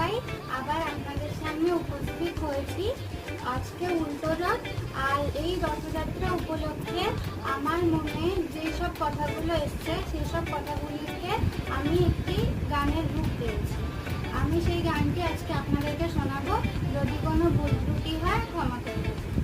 সবাই আবার আপনাদের সামনে উপস্থিত হয়েছি আজকে উল্টো রথ। আর এই রথযাত্রা উপলক্ষে আমার মনে যেসব কথাগুলো এসছে সেই সব কথাগুলিকে আমি একটি গানের রূপ দিয়েছি। আমি সেই গানটি আজকে আপনাদেরকে শোনাবো। যদি কোনো ভুল ত্রুটি হয় ক্ষমা করবেন।